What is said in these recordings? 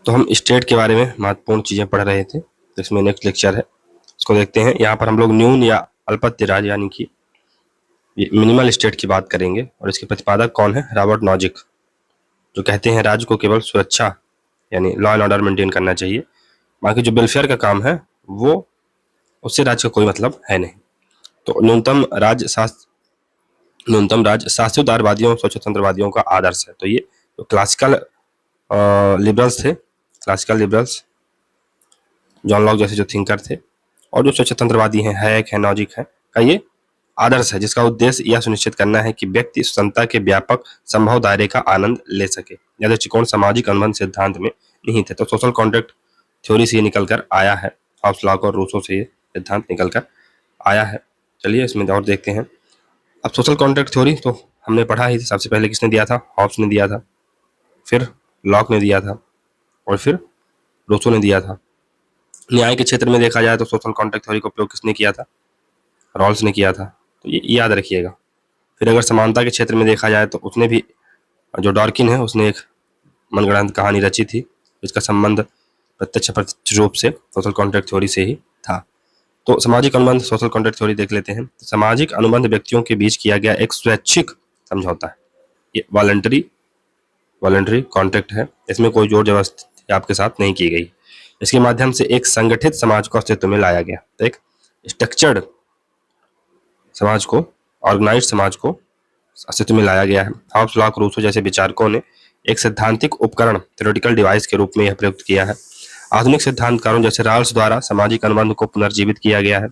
तो हम स्टेट के बारे में महत्वपूर्ण चीजें पढ़ रहे थे, तो इसमें नेक्स्ट लेक्चर है, इसको देखते हैं। यहाँ पर हम लोग न्यून या अल्पत्य राज्य यानी कि मिनिमल स्टेट की बात करेंगे, और इसके प्रतिपादक कौन है? रॉबर्ट नॉजिक, जो कहते हैं राज्य को केवल सुरक्षा यानी लॉ एंड ऑर्डर मेंटेन करना चाहिए, बाकी जो वेलफेयर का काम है वो उससे राज्य का कोई मतलब है नहीं। तो न्यूनतम राज्य शास्त्रोदारवादियों स्वतंत्रवादियों का आदर्श है। तो ये तो क्लासिकल लिबरल्स थे, क्लासिकल लिबरल्स जॉन लॉक जैसे जो थिंकर थे, और जो स्वतंत्रवादी हैं, हैक है, नॉजिक है, का ये आदर्श है, जिसका उद्देश्य यह सुनिश्चित करना है कि व्यक्ति स्वतंत्रता के व्यापक संभव दायरे का आनंद ले सके। यह दृष्टिकोण सामाजिक अनुबंध सिद्धांत में निहित है। तो सोशल कॉन्ट्रैक्ट थ्योरी से ये निकल कर आया है, हॉब्स लॉक और रूसो से ये सिद्धांत निकल कर आया है। चलिए इसमें और देखते हैं। अब सोशल कॉन्ट्रैक्ट थ्योरी तो हमने पढ़ा ही, सबसे पहले किसने दिया था? हॉब्स ने दिया था, फिर लॉक ने दिया था, और फिर रूसो ने दिया था। न्याय के क्षेत्र में देखा जाए तो सोशल कॉन्ट्रैक्ट थ्योरी का उपयोग किसने किया था? रॉल्स ने किया था, तो ये याद रखिएगा। फिर अगर समानता के क्षेत्र में देखा जाए तो उसने भी, जो डॉर्किन है, उसने एक मनगढ़ंत कहानी रची थी, इसका संबंध प्रत्यक्ष अप्रत्यक्ष रूप से सोशल कॉन्ट्रैक्ट थ्योरी से ही था। तो सामाजिक अनुबंध सोशल कॉन्ट्रैक्ट थ्योरी देख लेते हैं। तो सामाजिक अनुबंध व्यक्तियों के बीच किया गया एक स्वैच्छिक समझौता है, ये वॉलंटरी कॉन्ट्रैक्ट है। इसमें कोई जोर जबरदस्ती आपके साथ नहीं की गई। इसके माध्यम से एक संगठित समाज को अस्तित्व में लाया गया, तो एक स्ट्रक्चर्ड समाज को, ऑर्गेनाइज्ड समाज को अस्तित्व में लाया गया है। हॉब्स, लॉक, रूसो जैसे विचारकों ने एक सैद्धांतिक उपकरण थ्योरेटिकल डिवाइस के रूप में यह प्रयुक्त किया है। आधुनिक सिद्धांतकारों जैसे राल्स द्वारा सामाजिक अनुबंध को पुनर्जीवित किया गया है।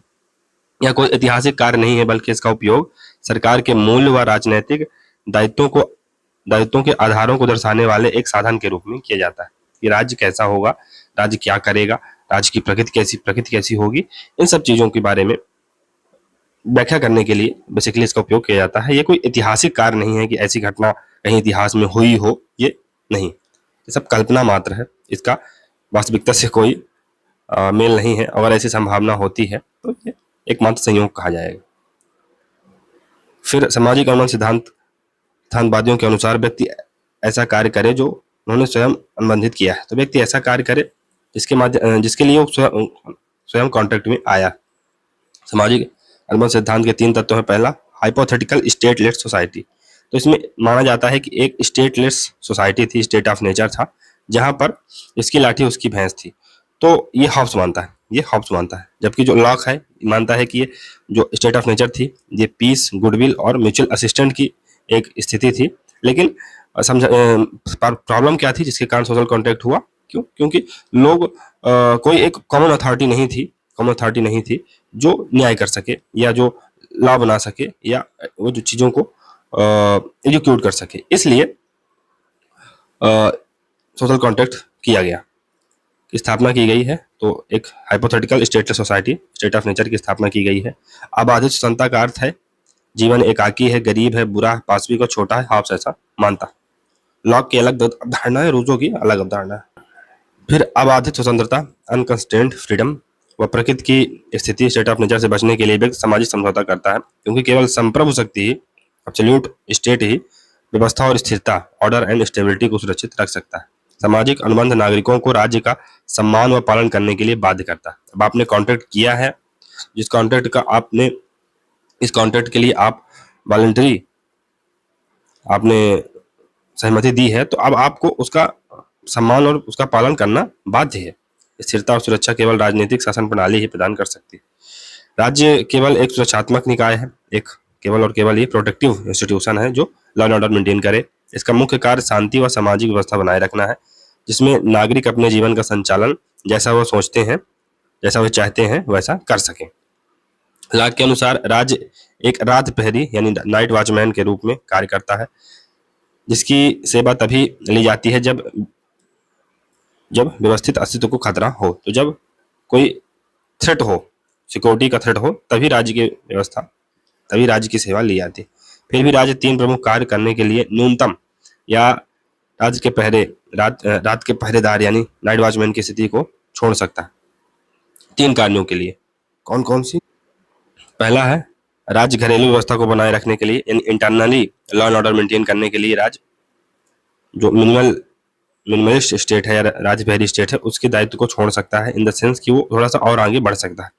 यह कोई ऐतिहासिक कार्य नहीं है, बल्कि इसका उपयोग सरकार के मूल्य व राजनैतिक दायित्वों के आधारों को दर्शाने वाले एक साधन के रूप में किया जाता है कि राज्य कैसा होगा, राज्य क्या करेगा, राज्य की प्रकृति कैसी होगी, इन सब चीजों के बारे में व्याख्या करने के लिए बेसिकली इसका उपयोग किया जाता है। ये कोई ऐतिहासिक कार्य नहीं है कि ऐसी घटना कहीं इतिहास में हुई हो, ये नहीं, ये सब कल्पना मात्र है, इसका वास्तविकता से कोई मेल नहीं है। अगर ऐसी संभावना होती है तो ये एकमात्र संयोग कहा जाएगा। फिर सामाजिक अनुबंध सिद्धांतवादियों के अनुसार व्यक्ति ऐसा कार्य करे जो उन्होंने स्वयं अनुबंधित किया है। तो व्यक्ति ऐसा कार्य करे जिसके लिए वो स्वयं कॉन्ट्रैक्ट में आया। सामाजिक अनुबंध सिद्धांत के 3 तत्व हैं। पहला, हाइपोथेटिकल स्टेटलेस सोसाइटी। तो इसमें माना जाता है कि एक स्टेटलेस सोसाइटी थी, स्टेट ऑफ नेचर था, जहां पर इसकी लाठी उसकी भैंस थी। तो ये हॉब्स मानता है, जबकि जो लॉक है मानता है कि ये जो स्टेट ऑफ नेचर थी, ये पीस, गुडविल और म्यूचुअल असिस्टेंट की एक स्थिति थी। लेकिन प्रॉब्लम क्या थी जिसके कारण सोशल कॉन्ट्रैक्ट हुआ? क्योंकि लोग कोई एक कॉमन अथॉरिटी नहीं थी जो न्याय कर सके या जो लॉ बना सके या वो जो चीजों को एग्जीक्यूट कर सके। इसलिए सोशल कॉन्ट्रैक्ट किया गया, की स्थापना की गई है। तो एक hypothetical stateless society, state of nature की स्थापना की गई है। आबादित स्वतंत्रता का अर्थ है जीवन एकाकी है, गरीब है, बुरा, पाशवी को छोटा है, हॉब्स ऐसा मानता। लॉक की अलग अवधारणा है, रूसो की अलग अवधारणा है। फिर अबाधित स्वतंत्रता, अनकंस्ट्रेंड फ्रीडम, व प्रकृति की स्थिति, स्टेट ऑफ नेचर से बचने के लिए व्यक्ति सामाजिक समझौता करता है, क्योंकि केवल संप्रभु शक्ति ही, एब्सोल्यूट स्टेट ही व्यवस्था और स्थिरता, ऑर्डर एंड स्टेबिलिटी को सुरक्षित रख सकता है। सामाजिक अनुबंध नागरिकों को राज्य का सम्मान व पालन करने के लिए बाध्य करता है। अब आपने कॉन्ट्रैक्ट किया है, इस कॉन्ट्रैक्ट के लिए आप वॉलंटरी आपने सहमति दी है, तो अब आपको उसका सम्मान और उसका पालन करना बाध्य है। स्थिरता और सुरक्षा केवल राजनीतिक शासन प्रणाली ही प्रदान कर सकती है। राज्य केवल एक सुरक्षात्मक निकाय है, एक केवल ये प्रोटेक्टिव इंस्टीट्यूशन है जो लॉ एंड ऑर्डर मेंटेन करे। इसका मुख्य कार्य शांति व सामाजिक व्यवस्था बनाए रखना है, जिसमें नागरिक अपने जीवन का संचालन जैसा वो सोचते हैं, जैसा वो चाहते हैं, वैसा कर सकें। लॉक के अनुसार राज्य एक रात प्रहरी यानी नाइट वॉचमैन के रूप में कार्य करता है, जिसकी सेवा तभी ली जाती है जब व्यवस्थित अस्तित्व को खतरा हो। तो जब कोई थ्रेट हो, सिक्योरिटी का थ्रेट हो, तभी राज्य की सेवा ली जाती है। फिर भी राज्य 3 प्रमुख कार्य करने के लिए न्यूनतम या रात के पहरेदार यानी नाइट वॉचमैन की स्थिति को छोड़ सकता है 3 कार्यों के लिए। कौन कौन सी? पहला है राज्य घरेलू व्यवस्था को बनाए रखने के लिए, internally law and order maintain करने के लिए राज्य जो मिनिमल मिनिमलिस्ट स्टेट है या राज्यभेदी स्टेट है उसके दायित्व को छोड़ सकता है, इन द सेंस कि वो थोड़ा सा और आगे बढ़ सकता है।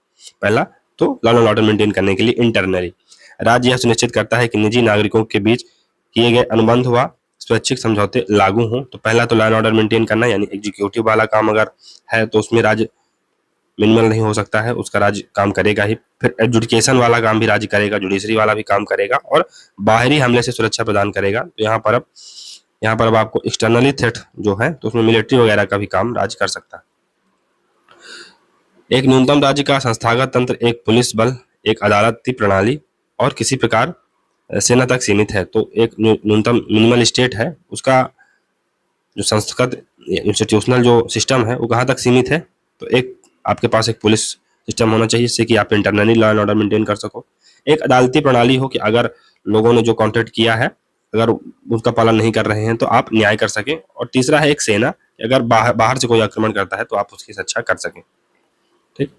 पहला तो लॉ एंड ऑर्डर मेंटेन करने के लिए इंटरनली राज्य यह सुनिश्चित करता है कि निजी नागरिकों के बीच किए गए अनुबंध व स्वैच्छिक समझौते लागू हों। तो पहला तो लॉ एंड ऑर्डर मेंटेन करना, यानी एग्जीक्यूटिव वाला काम अगर है तो उसमें राज्य मिनिमल नहीं हो सकता है, उसका राज्य काम करेगा ही। फिर एजुकेशन वाला काम भी राज्य करेगा, जुडिशरी वाला भी काम करेगा और बाहरी हमले से सुरक्षा प्रदान करेगा। तो यहाँ पर अब आपको एक्सटर्नली थ्रेट जो है तो उसमें मिलिट्री वगैरह का भी काम राज्य कर सकता है। एक न्यूनतम राज्य का संस्थागत तंत्र एक पुलिस बल, एक अदालती प्रणाली और किसी प्रकार सेना तक सीमित है। तो एक न्यूनतम मिनिमल स्टेट है उसका जो संस्थागत इंस्टीट्यूशनल जो सिस्टम है वो कहाँ तक सीमित है, तो एक आपके पास एक पुलिस सिस्टम होना चाहिए जिससे कि आप internally law and order maintain कर सको। एक अदालती प्रणाली हो कि अगर लोगों ने जो कॉन्ट्रैक्ट किया है अगर उसका पालन नहीं कर रहे हैं तो आप न्याय कर सकें। और तीसरा है एक सेना, अगर बाहर से कोई आक्रमण करता है तो आप उसकी रक्षा कर सकें। ठीक।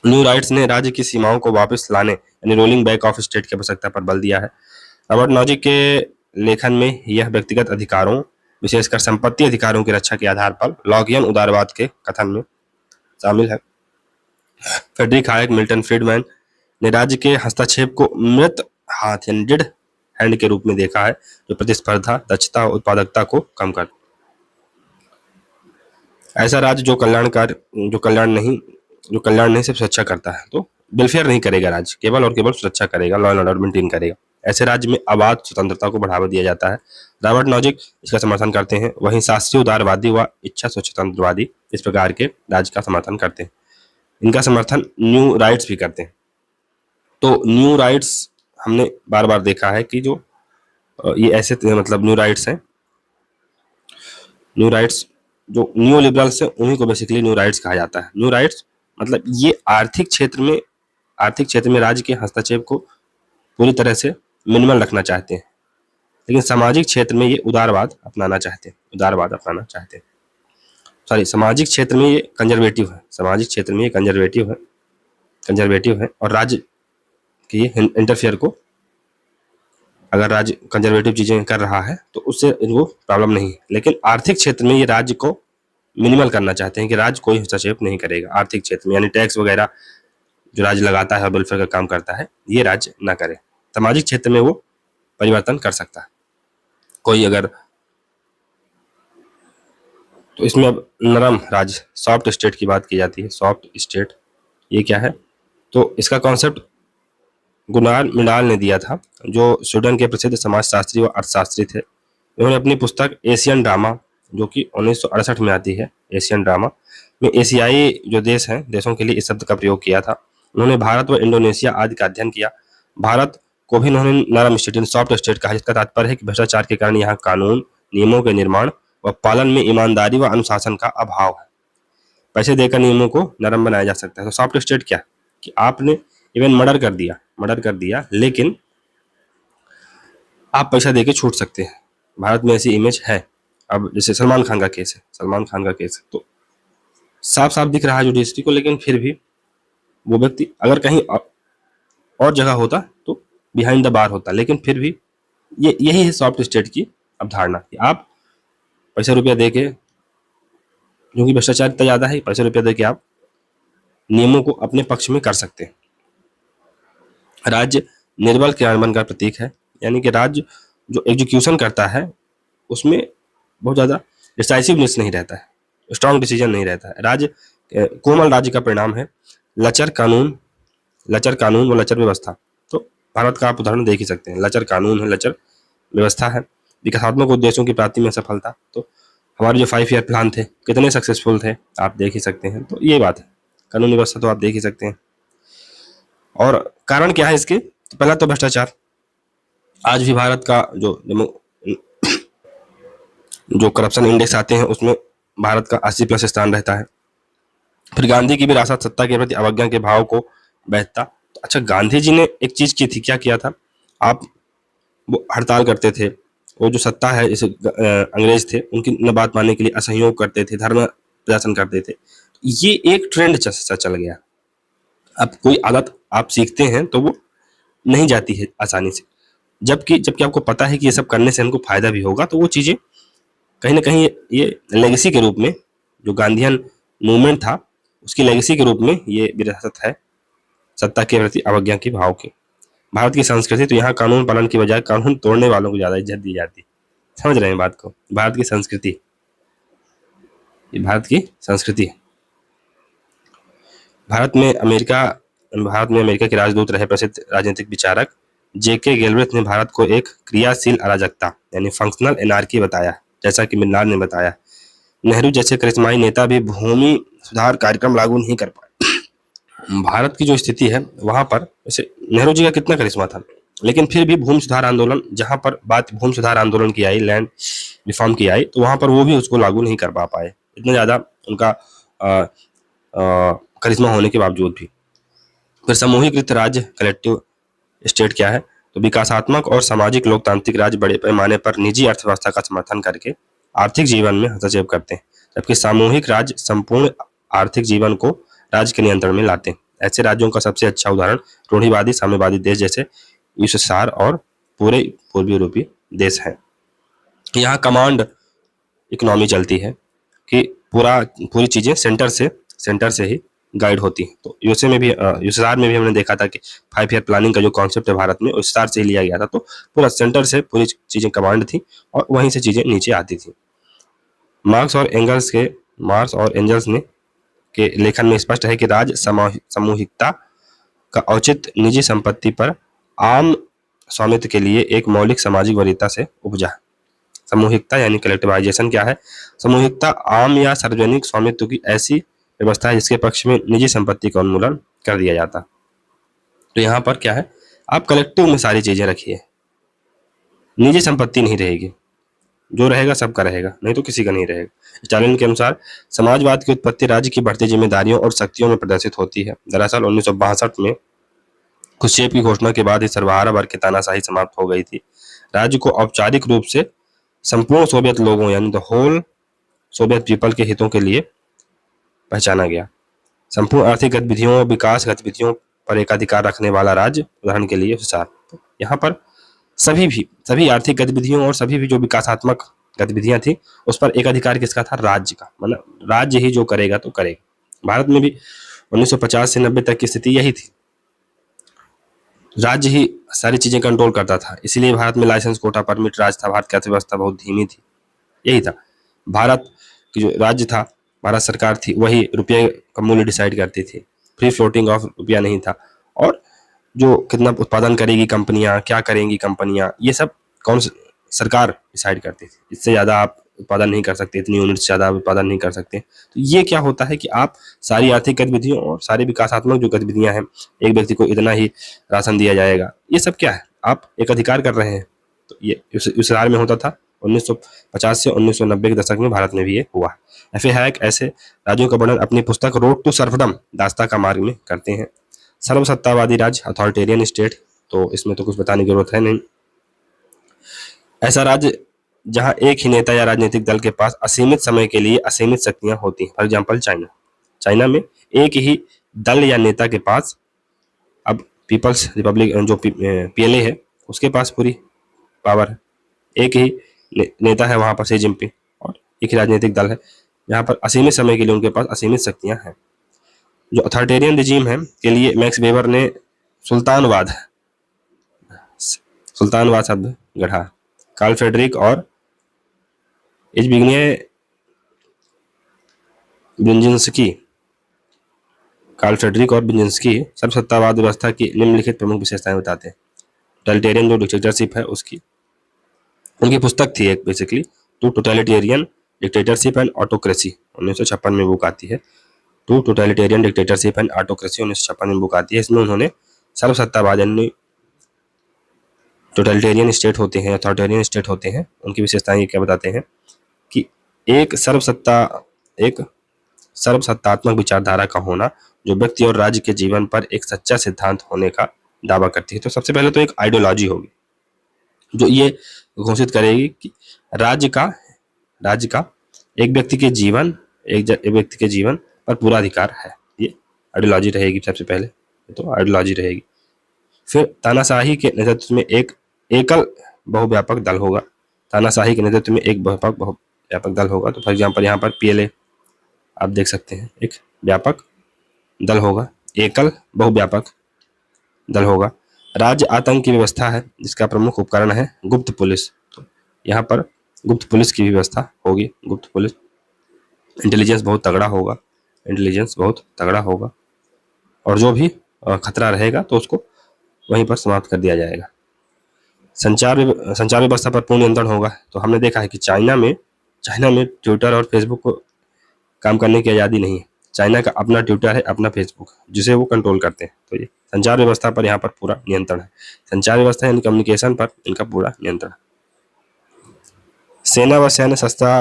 न्यू राइट्स ने राज्य की सीमाओं को वापस लाने यानी रोलिंग बैक ऑफ स्टेट की आवश्यकता पर बल दिया है। रॉबर्ट नॉजिक के लेखन में यह व्यक्तिगत अधिकारों विशेषकर संपत्ति अधिकारों की रक्षा के आधार पर लॉगियन उदारवाद के कथन में शामिल है। फ्रेडरिक हायक, मिल्टन फ्रीडमैन ने राज्य के हस्तक्षेप को मृत हाथ यानी डेड हैंड के रूप में देखा है जो प्रतिस्पर्धा, दक्षता और उत्पादकता को कम कर। ऐसा राज्य जो कल्याण नहीं सिर्फ सुरक्षा करता है, तो वेलफेयर नहीं करेगा, राज्य केवल और केवल सुरक्षा करेगा, लॉ एंड ऑर्डर मेंटेन करेगा। ऐसे राज्य में आवाज स्वतंत्रता को बढ़ावा दिया जाता है। रॉबर्ट नॉजिक इसका समर्थन करते हैं, वहीं शास्त्रीय उदारवादी व इच्छा स्वतंत्रवादी इस प्रकार के राज्य का समर्थन करते हैं। इनका समर्थन न्यू राइट्स भी करते हैं। तो न्यू राइट्स हमने बार बार देखा है कि जो ये ऐसे मतलब न्यू राइट्स हैं, न्यू राइट्स जो न्यू लिबरल्स हैं उन्हीं को बेसिकली न्यू राइट्स कहा जाता है। न्यू राइट्स मतलब ये आर्थिक क्षेत्र में राज्य के हस्तक्षेप को पूरी तरह से मिनिमल रखना चाहते हैं, लेकिन सामाजिक क्षेत्र में ये उदारवाद अपनाना चाहते हैं। सामाजिक क्षेत्र में ये कंजर्वेटिव है, और राज्य के ये इंटरफेयर को, अगर राज्य कंजर्वेटिव चीजें कर रहा है तो उससे इनको प्रॉब्लम नहीं है। लेकिन आर्थिक क्षेत्र में ये राज्य को मिनिमल करना चाहते हैं कि राज्य कोई हस्तक्षेप नहीं करेगा आर्थिक क्षेत्र में, यानी टैक्स वगैरह जो राज्य लगाता है और वेलफेयर का काम करता है ये राज्य ना करे। सामाजिक क्षेत्र में वो परिवर्तन कर सकता है कोई अगर। तो इसमें अब नरम राज्य, सॉफ्ट स्टेट की बात की जाती है। सॉफ्ट स्टेट ये क्या है, तो इसका कॉन्सेप्ट गुनार मिडाल ने दिया था, जो स्वीडन के प्रसिद्ध समाजशास्त्री व अर्थशास्त्री थे। उन्होंने अपनी पुस्तक एशियन ड्रामा, जो कि 1968 में आती है, एशियन ड्रामा में एशियाई जो देश हैं देशों के लिए इस शब्द का प्रयोग किया था। उन्होंने भारत व इंडोनेशिया आदि का अध्ययन किया। भारत को भी उन्होंने नरम स्टेट, सॉफ्ट स्टेट कहा, जिसका तात्पर्य है कि भ्रष्टाचार के कारण यहाँ कानून नियमों के निर्माण व पालन में ईमानदारी व अनुशासन का अभाव है। पैसे देकर नियमों को नरम बनाया जा सकता है। तो सॉफ्ट स्टेट क्या कि आपने इवन मर्डर कर दिया लेकिन आप पैसा देके छूट सकते हैं। भारत में ऐसी इमेज है। अब जैसे सलमान खान का केस है, तो साफ साफ दिख रहा है जुडिशरी को, लेकिन फिर भी वो व्यक्ति अगर कहीं और जगह होता तो बिहाइंड द बार होता, लेकिन फिर भी यही है सॉफ्ट स्टेट की अवधारणा कि आप पैसा रुपया दे के, क्योंकि भ्रष्टाचार इतना ज्यादा है, पैसा रुपया दे के आप नियमों को अपने पक्ष में कर सकते हैं। राज्य निर्बल क्रियान्वयन का प्रतीक है, यानी कि राज्य जो एग्जीक्यूशन करता है उसमें बहुत ज्यादा डिसाइसिवनेस नहीं रहता है, स्ट्रॉन्ग डिसीजन नहीं रहता है। राज्य कोमल राज्य का परिणाम है लचर कानून व लचर व्यवस्था। तो भारत का आप उदाहरण देख ही सकते हैं, लचर कानून है, लचर व्यवस्था है। विकासात्मक उद्देश्यों की प्राप्ति में सफलता, तो हमारे जो 5 ईयर प्लान थे कितने सक्सेसफुल थे आप देख ही सकते हैं। तो ये बात है, कानूनी व्यवस्था तो आप देख ही सकते हैं। और कारण क्या है इसके, तो पहला तो भ्रष्टाचार। आज भी भारत का जो करप्शन इंडेक्स आते हैं उसमें भारत का 80+ स्थान रहता है। फिर गांधी की विरासत, सत्ता के प्रति अवज्ञा के भाव को बहता। तो अच्छा, गांधी जी ने एक चीज की थी, क्या किया था, आप वो हड़ताल करते थे, वो जो सत्ता है जैसे अंग्रेज थे उनकी न बात मानने के लिए असहयोग करते थे, धरना प्रदर्शन करते थे। ये एक ट्रेंड चल गया। अब कोई आदत आप सीखते हैं तो वो नहीं जाती है आसानी से, जबकि आपको पता है कि ये सब करने से हमको फायदा भी होगा, तो वो चीजें कहीं ना कहीं ये लेगेसी के रूप में, जो गांधीयन मूवमेंट था उसकी लेगेसी के रूप में ये विरासत है सत्ता के प्रति अवज्ञा की भाव की। भारत की संस्कृति, तो यहाँ कानून पालन की बजाय कानून तोड़ने वालों को ज्यादा इज्जत दी जाती। समझ रहे हैं बात को? भारत की संस्कृति, ये भारत की संस्कृति है। भारत में अमेरिका के राजदूत रहे प्रसिद्ध राजनीतिक विचारक जेके गेलब्रेथ ने भारत को एक क्रियाशील अराजकता यानी फंक्शनल एनार्की बताया, जैसा कि मिन्नार ने बताया। नेहरू जैसे करिश्माई नेता भी भूमि सुधार कार्यक्रम लागू नहीं कर पाए। भारत की जो स्थिति है वहां पर, वैसे नेहरू जी का कितना करिश्मा था, लेकिन फिर भी भूमि सुधार आंदोलन, जहां पर बात भूमि सुधार आंदोलन की आई, लैंड रिफॉर्म की आई, तो वहां पर वो भी उसको लागू नहीं कर पा पाए, इतना ज्यादा उनका करिश्मा होने के बावजूद भी। फिर समूहीकृत राज्य, कलेक्टिव स्टेट क्या है? तो विकासात्मक और सामाजिक लोकतांत्रिक राज्य बड़े पैमाने पर निजी अर्थव्यवस्था का समर्थन करके आर्थिक जीवन में हस्तक्षेप करते हैं, जबकि सामूहिक राज्य संपूर्ण आर्थिक जीवन को राज्य के नियंत्रण में लाते हैं। ऐसे राज्यों का सबसे अच्छा उदाहरण रूढ़िवादी साम्यवादी देश जैसे यूएसएसआर और पूरे पूर्वी यूरोपीय देश हैं। यहाँ कमांड इकोनॉमी चलती है कि पूरी चीजें सेंटर से ही गाइड होती है। तो यूएसए में भी, यूएसएसआर में भी हमने देखा था कि 5 ईयर प्लानिंग का जो कॉन्सेप्ट है भारत में यूएसएसआर से ही लिया गया था। तो पूरा सेंटर से पूरी चीजें कमांड थी और वहीं से चीजें नीचे आती थी। मार्क्स और एंजल्स ने के लेखन में स्पष्ट है कि राज्य सामूहिकता का औचित्य निजी संपत्ति पर आम स्वामित्व के लिए एक मौलिक सामाजिक वरीयता से उपजा। सामूहिकता यानी कलेक्टिवाइजेशन क्या है? सामूहिकता आम या सार्वजनिक स्वामित्व की ऐसी व्यवस्था है जिसके पक्ष में निजी संपत्ति का उन्मूलन कर दिया जाता। तो यहाँ पर क्या है, आप कलेक्टिव में सारी चीजें रखिए, निजी संपत्ति नहीं रहेगी, जो रहेगा सबका रहेगा, नहीं तो किसी का नहीं रहेगा। स्टालिन के अनुसार समाजवाद की उत्पत्ति राज्य की बढ़ती जिम्मेदारियों और शक्तियों में प्रदर्शित होती है। दरअसल 1962 में खुश्चेव की घोषणा के बाद ही सर्वहारा वर्ग की तानाशाही समाप्त हो गई थी। राज्य को औपचारिक रूप से संपूर्ण सोवियत लोगों यानी द होल सोवियत पीपल के हितों के लिए पहचाना गया। संपूर्ण आर्थिक गतिविधियों और विकास गतिविधियों पर एकाधिकार रखने वाला राज्य, उदाहरण के लिए यूएसएसआर। यहाँ पर सभी आर्थिक गतिविधियों और सभी भी जो विकासात्मक गतिविधियां थी उस पर एकाधिकार किसका था? राज्य का। मतलब राज्य ही जो करेगा तो करेगा। भारत में भी 1950 से 90 तक की स्थिति यही थी, राज्य ही सारी चीजें कंट्रोल करता था। इसीलिए भारत में लाइसेंस, कोटा, परमिट राज था। भारत की अर्थव्यवस्था बहुत धीमी थी, यही था। भारत की जो राज्य था, भारत सरकार थी, वही रुपये का मूल्य डिसाइड करती थी। फ्री फ्लोटिंग ऑफ रुपया नहीं था। और जो कितना उत्पादन करेगी कंपनियां, क्या करेंगी कंपनियां, ये सब कौन सरकार डिसाइड करती थी। इससे ज्यादा आप उत्पादन नहीं कर सकते, इतनी यूनिट से ज्यादा उत्पादन नहीं कर सकते। तो ये क्या होता है कि आप सारी आर्थिक गतिविधियों और सारी विकासात्मक जो गतिविधियां हैं, एक व्यक्ति को इतना ही राशन दिया जाएगा, ये सब क्या है? आप एक अधिकार कर रहे हैं। तो ये यूएसएसआर में होता था। 1950 से 1990 के दशक में भारत में भी ये हुआ। एफ ए हैक ऐसे राज्यों का वर्णन अपनी पुस्तक रोड टू सर्वडम, दास्ता का मार्ग में करते हैं। सर्वसत्तावादी राज्य, अथॉरिटेरियन स्टेट, तो इसमें तो कुछ बताने की जरूरत है नहीं। ऐसा राज्य जहां एक ही नेता या राजनीतिक दल के पास असीमित समय के लिए असीमित शक्तियां होती हैं। फॉर एग्जाम्पल चाइना में एक ही दल या नेता के पास, अब पीपल्स रिपब्लिक जो पीएलए है उसके पास पूरी पावर है। एक ही नेता है वहां पर, शी जिनपिंग, और एक ही राजनीतिक दल है जहां पर असीमित समय के लिए उनके पास असीमित शक्तियां हैं। जो अथॉरिटेरियन रिजीम है के लिए मैक्स वेबर ने सुल्तानवाद शब्द गढ़ा। कार्ल फ्रेडरिक और ब्रिंजिन्स्की सर्वसत्तावाद व्यवस्था की निम्नलिखित प्रमुख विशेषताएं बताते हैं। टोटलिटेरियन जो डिक्टेटरशिप है उसकी, उनकी पुस्तक थी एक basically, to totalitarian dictatorship and autocracy, 1956 में बुक आती है। To totalitarian dictatorship and autocracy 1956 में बुक आती है। इसमें उन्होंने सर्वसत्तावाद यानी टोटलिटेरियन स्टेट होते हैं, अथॉरिटेरियन स्टेट होते हैं, उनकी विशेषताएं क्या बताते हैं कि एक सर्वसत्तात्मक विचारधारा का होना जो व्यक्ति और राज्य के जीवन पर एक सच्चा सिद्धांत होने का दावा करती है। तो सबसे पहले तो एक आइडियोलॉजी होगी जो ये घोषित करेगी कि राज्य का एक व्यक्ति के जीवन पर पूरा अधिकार है। ये आइडियोलॉजी रहेगी सबसे पहले, तो आइडियोलॉजी रहेगी। फिर तानाशाही के नेतृत्व में एक एकल बहुव्यापक दल होगा। तानाशाही के नेतृत्व में एक व्यापक दल होगा। तो फॉर एग्जांपल यहाँ पर पीएलए आप देख सकते हैं, एक व्यापक दल होगा। एकल बहुव्यापक दल होगा। राज्य आतंक की व्यवस्था है जिसका प्रमुख उपकरण है गुप्त पुलिस। तो यहाँ पर गुप्त पुलिस की व्यवस्था होगी। गुप्त पुलिस इंटेलिजेंस बहुत तगड़ा होगा, इंटेलिजेंस बहुत तगड़ा होगा, और जो भी खतरा रहेगा तो उसको वहीं पर समाप्त कर दिया जाएगा। संचार व्यवस्था पर पूर्ण नियंत्रण होगा। तो हमने देखा है कि चाइना में ट्विटर और फेसबुक को काम करने की आज़ादी नहीं है। चाइना का अपना ट्विटर है, अपना फेसबुक, जिसे वो कंट्रोल करते हैं। तो ये संचार व्यवस्था पर यहाँ पर पूरा नियंत्रण है। संचार व्यवस्था यानी कम्युनिकेशन पर इनका पूरा नियंत्रण है। सेना व सैन्य संस्था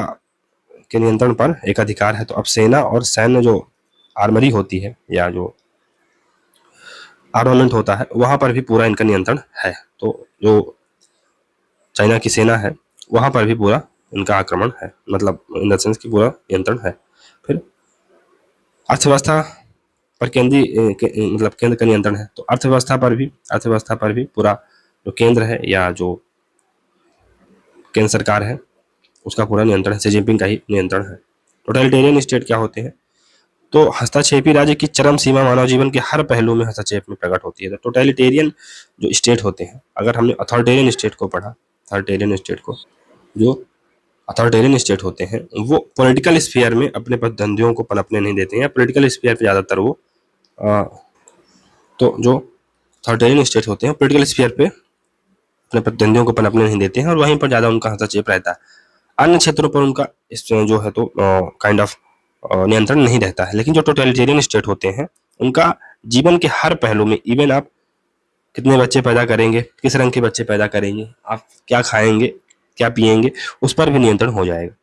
के नियंत्रण पर एक अधिकार है। तो अब सेना और सैन्य जो आर्मरी होती है या जो आर्मामेंट होता है वहां पर भी पूरा इनका नियंत्रण है। तो जो चाइना की सेना है वहां पर भी पूरा इनका आक्रमण है, मतलब इन द सेंस की पूरा नियंत्रण है। फिर अर्थव्यवस्था पर मतलब केंद्र का नियंत्रण है। तो अर्थव्यवस्था पर भी पूरा जो केंद्र है या जो केंद्र सरकार है उसका पूरा नियंत्रण है। शी जिनपिंग का ही नियंत्रण है। टोटलिटेरियन स्टेट क्या होते हैं? तो हस्तक्षेपी राज्य की चरम सीमा मानव जीवन के हर पहलू में हस्तक्षेप में प्रकट होती है। तो टोटलिटेरियन जो स्टेट होते हैं, अगर हमने अथॉरिटेरियन स्टेट को पढ़ा, अथॉरिटेरियन स्टेट को, जो अथॉरिटेरियन स्टेट होते हैं वो पॉलिटिकल स्फीयर में अपने प्रतिद्वंदियों को पनपने नहीं देते हैं। पॉलिटिकल स्फीयर पे ज़्यादातर वो तो जो अथॉरिटेरियन स्टेट होते हैं पॉलिटिकल स्फीयर पे अपने प्रतिद्वंदियों को पनपने नहीं देते हैं और वहीं पर ज़्यादा उनका हस्तक्षेप रहता है। अन्य क्षेत्रों पर उनका जो है तो काइंड ऑफ नियंत्रण नहीं रहता है। लेकिन जो टोटलिटेरियन स्टेट होते हैं उनका जीवन के हर पहलू में, इवन आप कितने बच्चे पैदा करेंगे, किस रंग के बच्चे पैदा करेंगे, आप क्या खाएंगे, क्या पिएंगे, उस पर भी नियंत्रण हो जाएगा।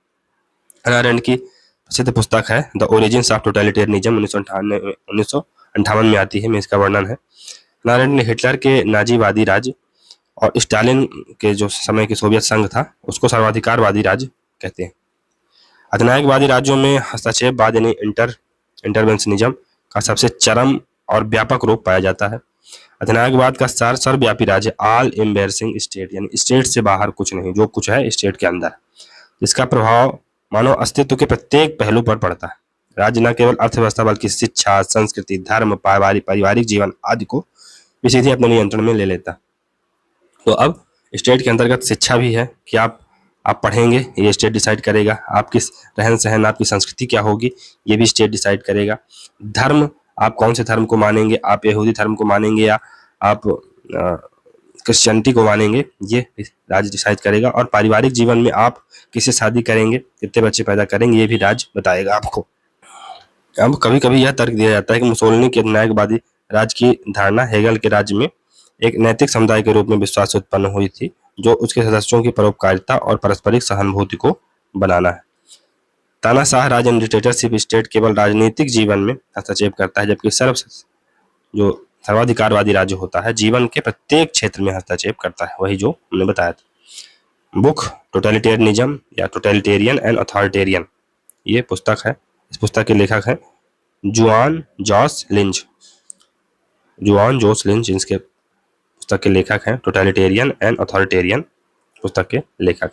हन्ना अरेंड की प्रसिद्ध पुस्तक है द ओरिजिन्स ऑफ टोटलिटेरियनिज्म, 1958 में आती है, में इसका वर्णन है। हन्ना अरेंड ने हिटलर के नाजीवादी राज्य और स्टालिन के जो समय के सोवियत संघ था उसको सर्वाधिकारवादी राज्य कहते हैं। अधिनायकवादी राज्यों में हस्तक्षेपवाद यानी इंटरवेंशनिज्म का सबसे चरम और व्यापक रूप पाया जाता है। अधिनायकवाद का सार सर्वव्यापी राज्य, ऑल एम्बेरसिंग स्टेट, यानी स्टेट से बाहर कुछ नहीं, जो कुछ है स्टेट के अंदर, जिसका प्रभाव मानव अस्तित्व के प्रत्येक पहलू पर पड़ता है। राज्य न केवल अर्थव्यवस्था बल्कि शिक्षा, संस्कृति, धर्म, पारिवारिक जीवन आदि को भी सीधे अपने नियंत्रण में ले लेता। तो अब स्टेट के अंतर्गत शिक्षा भी है कि आप पढ़ेंगे, ये स्टेट डिसाइड करेगा। आप किस रहन सहन, आपकी संस्कृति क्या होगी, ये भी स्टेट डिसाइड करेगा। धर्म, आप कौन से धर्म को मानेंगे, आप यहूदी धर्म को मानेंगे या आप क्रिश्चियनिटी को मानेंगे, ये राज्य डिसाइड करेगा। और पारिवारिक जीवन में आप किससे शादी करेंगे, कितने बच्चे पैदा करेंगे, ये भी राज्य बताएगा आपको। अब कभी कभी यह तर्क दिया जाता है कि मुसोलिनी के अधिनायकवादी राज्य की धारणा हेगल के राज्य में एक नैतिक समुदाय के रूप में विश्वास उत्पन्न हुई थी, जो उसके सदस्यों की परोपकारिता और पारस्परिक सहानुभूति को बनाना है। तानाशाह राज एंड डिक्टेटरशिप स्टेट केवल राजनीतिक जीवन में हस्तक्षेप करता है, जबकि सर्वाधिकारवादी राज्य होता है जीवन के प्रत्येक क्षेत्र में हस्तक्षेप करता है, वही जो हमने बताया था। बुक टोटलिटेरियनिज्म या टोटलिटेरियन एंड अथॉरिटेरियन, ये पुस्तक है। इस पुस्तक के लेखक हैं जुआन जोस लिंच, जिनके पुस्तक के लेखक हैं टोटलिटेरियन एंड अथॉरिटेरियन पुस्तक के लेखक।